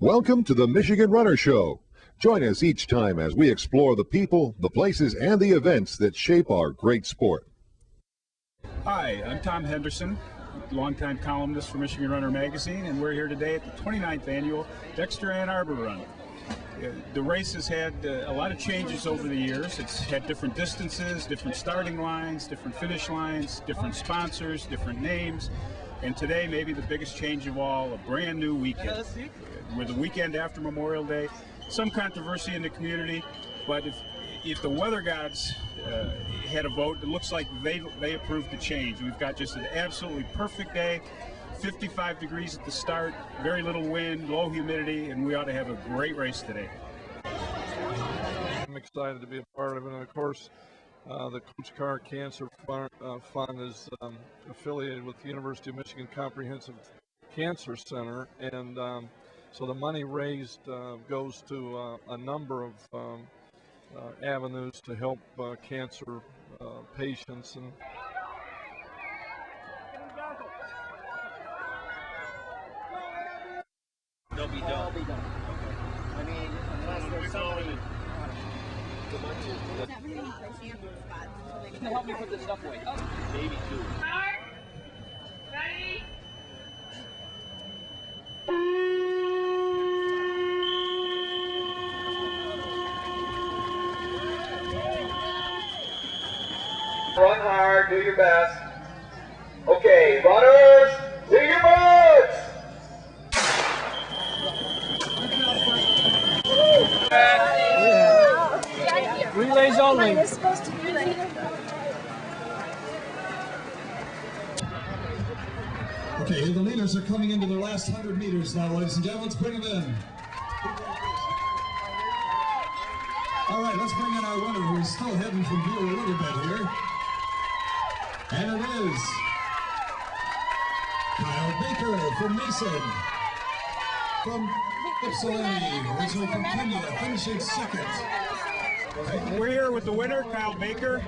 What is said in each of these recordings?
Welcome to the Michigan Runner Show. Join us each time as we explore the people, the places, and the events that shape our great sport. Hi, I'm Tom Henderson, longtime columnist for Michigan Runner magazine, and we're here today at the 29th annual Dexter and Arbor Run. The race has had a lot of changes over the years. It's had different distances, different starting lines, different finish lines, different sponsors, different names, and today maybe the biggest change of all, a brand new weekend. We're the weekend after Memorial Day. Some controversy in the community, but if the weather gods had a vote, it looks like they approved the change. We've got just an absolutely perfect day, 55 degrees at the start, very little wind, low humidity, and we ought to have a great race today. I'm excited to be a part of it, and of course, the Coach Carr Cancer Fund is affiliated with the University of Michigan Comprehensive Cancer Center, and so the money raised goes to a number of avenues to help cancer patients. And they'll be done. Okay. I mean, unless there's somebody. Can you help me put this stuff away? Oh. Maybe two. Ready? Run hard, do your best. Okay, runners, do your moves! Relays only. Okay, the leaders are coming into their last 100 meters now, ladies and gentlemen. Let's bring them in. All right, let's bring in our runner who is still heading from view a little bit here. And it is Kyle Baker from Mason. From Ypsilanti, originally from Kenya, finishing second. We're here with the winner, Kyle Baker.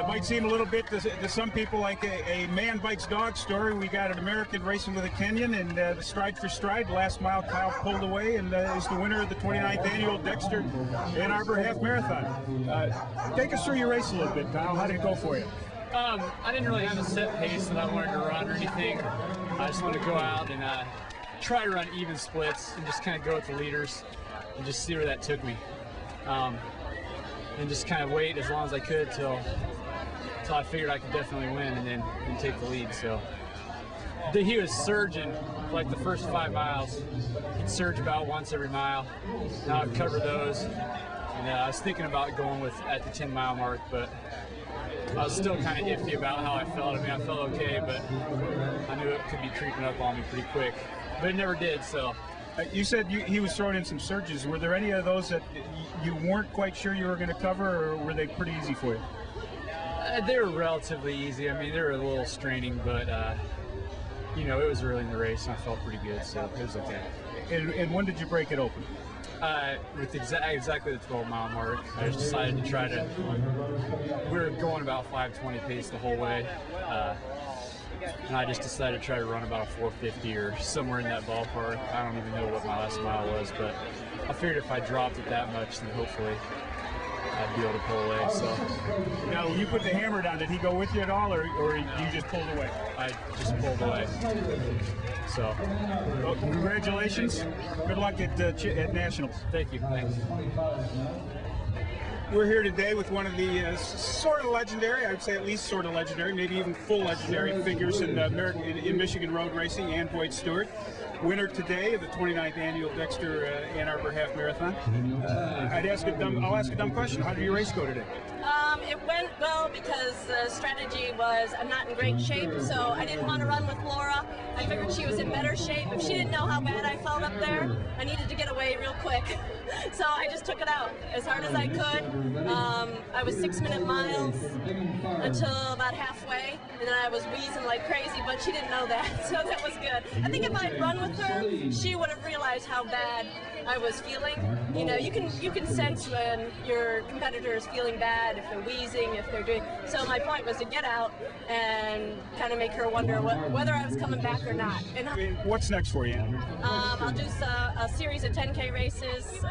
Might seem a little bit to some people like a man bites dog story. We got an American racing with a Kenyan, and stride for stride, last mile Kyle pulled away and is the winner of the 29th annual Dexter and Arbor Half Marathon. Take us through your race a little bit, Kyle. How did it go for you? I didn't really have a set pace that I wanted to run or anything. I just wanted to go out and try to run even splits and just kind of go with the leaders and just see where that took me. And just kind of wait as long as I could till I figured I could definitely win and then take the lead. So he was surging like the first 5 miles. He'd surge about once every mile. Now I've covered those. And I was thinking about going with at the 10-mile mark, but I was still kind of iffy about how I felt. I mean, I felt okay, but I knew it could be creeping up on me pretty quick. But it never did, so. You said he was throwing in some surges. Were there any of those that you weren't quite sure you were going to cover, or were they pretty easy for you? They were relatively easy. I mean, they were a little straining, but, you know, it was early in the race, and I felt pretty good, so it was okay. And when did you break it open? With exactly the 12-mile mark. I just decided to try to, we were going about 5:20 pace the whole way, and I just decided to try to run about a 4:50 or somewhere in that ballpark. I don't even know what my last mile was, but I figured if I dropped it that much, then hopefully I'd be able to pull away. So now, when you put the hammer down, did he go with you at all, or you just pulled away? I just pulled away. So, well, congratulations. Good luck at Nationals. Thank you. Thanks. We're here today with one of the sort of legendary, I would say at least sort of legendary, maybe even full legendary figures in Michigan road racing, Ann Boyd Steward. Winner today of the 29th annual Dexter Ann Arbor Half Marathon. I'll ask a dumb question. How did your race go today? It went well because the strategy was I'm not in great shape, so I didn't want to run with Laura. I figured she was in better shape. If she didn't know how bad I felt up there, I needed to get away real quick. So I just took it out as hard as I could. I was 6-minute miles until about halfway, and then I was wheezing like crazy, but she didn't know that, so that was good. I think if I'd run with her, she would have realized how bad I was feeling. You know, you can sense when your competitor is feeling bad if they're wheezing teasing if they're doing. So my point was to get out and kind of make her wonder whether I was coming back or not. And what's next for you? I'll do a series of 10K races,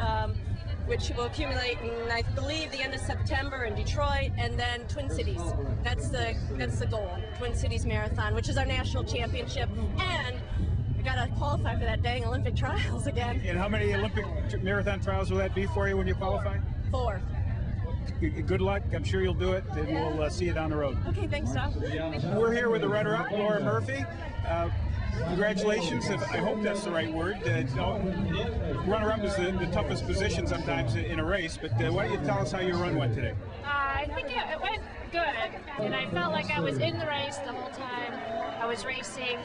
which will accumulate in, I believe, the end of September in Detroit, and then Twin Cities. That's the goal. Twin Cities Marathon, which is our national championship, and I gotta qualify for that dang Olympic trials again. And how many Olympic marathon trials will that be for you when you qualify? 4. Good luck. I'm sure you'll do it, and we'll see you down the road. Okay, thanks, Tom. We're here with the runner-up, Laura Murphy. Congratulations. I hope that's the right word. Runner-up is the toughest position sometimes in a race, but why don't you tell us how your run went today? I think it went good, and I felt like I was in the race the whole time I was racing.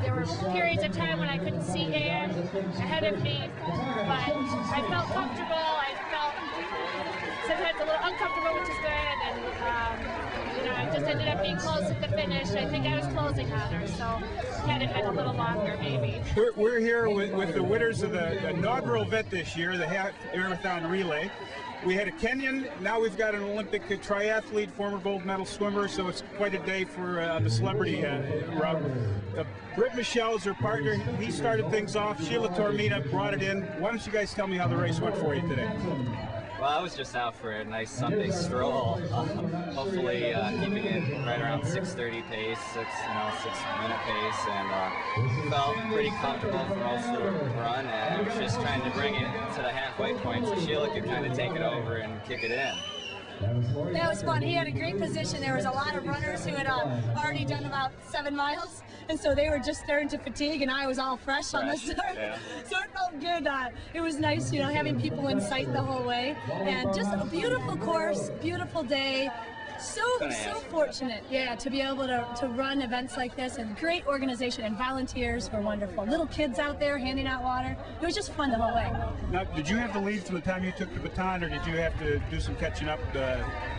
There were periods of time when I couldn't see Ann ahead of me, but I felt comfortable. I felt sometimes a little uncomfortable, which is good, and I just ended up being close at the finish. I think I was closing on her, so had it been a little longer, maybe. We're here with the winners of the inaugural event this year, the half marathon relay. We had a Kenyan, now we've got an Olympic triathlete, former gold medal swimmer, so it's quite a day for the celebrity route. Britt Michelle is her partner. He started things off. Sheila Tormina brought it in. Why don't you guys tell me how the race went for you today? Well, I was just out for a nice Sunday stroll, hopefully keeping it right around 6:30 pace, 6-minute pace, and felt pretty comfortable for most of the run, and was just trying to bring it to the halfway point so Sheila could kind of take it over and kick it in. That was fun. He had a great position. There was a lot of runners who had already done about 7 miles, and so they were just starting to fatigue, and I was all fresh on the start. Yeah. So it felt good. It was nice, having people in sight the whole way, and just a beautiful course, beautiful day. So fortunate, to be able to run events like this, and great organization, and volunteers were wonderful. Little kids out there handing out water. It was just fun the whole way. Now, did you have the lead from the time you took the baton, or did you have to do some catching up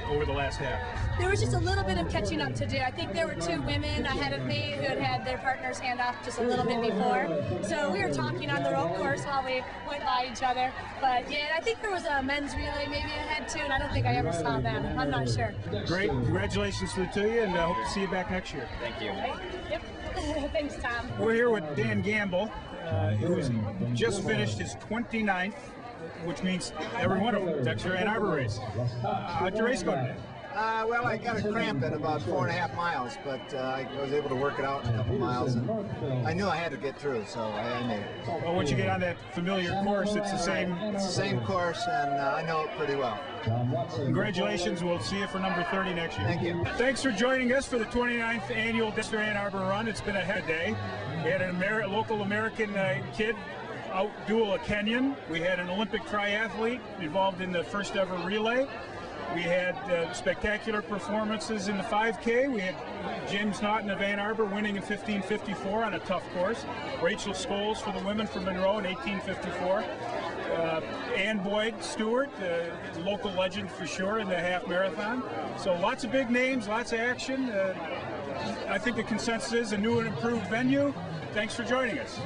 over the last half? There was just a little bit of catching up to do. I think there were 2 women ahead of me who had had their partners hand off just a little bit before. So we were talking on the rope course while we went by each other. But I think there was a men's relay maybe ahead too, and I don't think I ever saw them. I'm not sure. Great. Congratulations to the 2 of you, and I hope to see you back next year. Thank you. Yep. Thanks, Tom. We're here with Dan Gamble, who has just finished his 29th, which means every one of them, Dexter and Arbor race. How'd your race go today? Well, I got a cramp at about 4.5 miles, but I was able to work it out in a couple miles, and I knew I had to get through, so I made it. Well, once you get on that familiar course, it's the same. It's the same course, and I know it pretty well. Congratulations. We'll see you for number 30 next year. Thank you. Thanks for joining us for the 29th annual Dexter Ann Arbor Run. It's been a heck of a day. We had a local American kid outduel a Kenyan. We had an Olympic triathlete involved in the first ever relay. We had spectacular performances in the 5K. We had James Naughton of Ann Arbor winning in 15:54 on a tough course. Rachel Scholes for the women from Monroe in 18:54. Ann Boyd Steward, local legend for sure in the half marathon. So lots of big names, lots of action. I think the consensus is a new and improved venue. Thanks for joining us.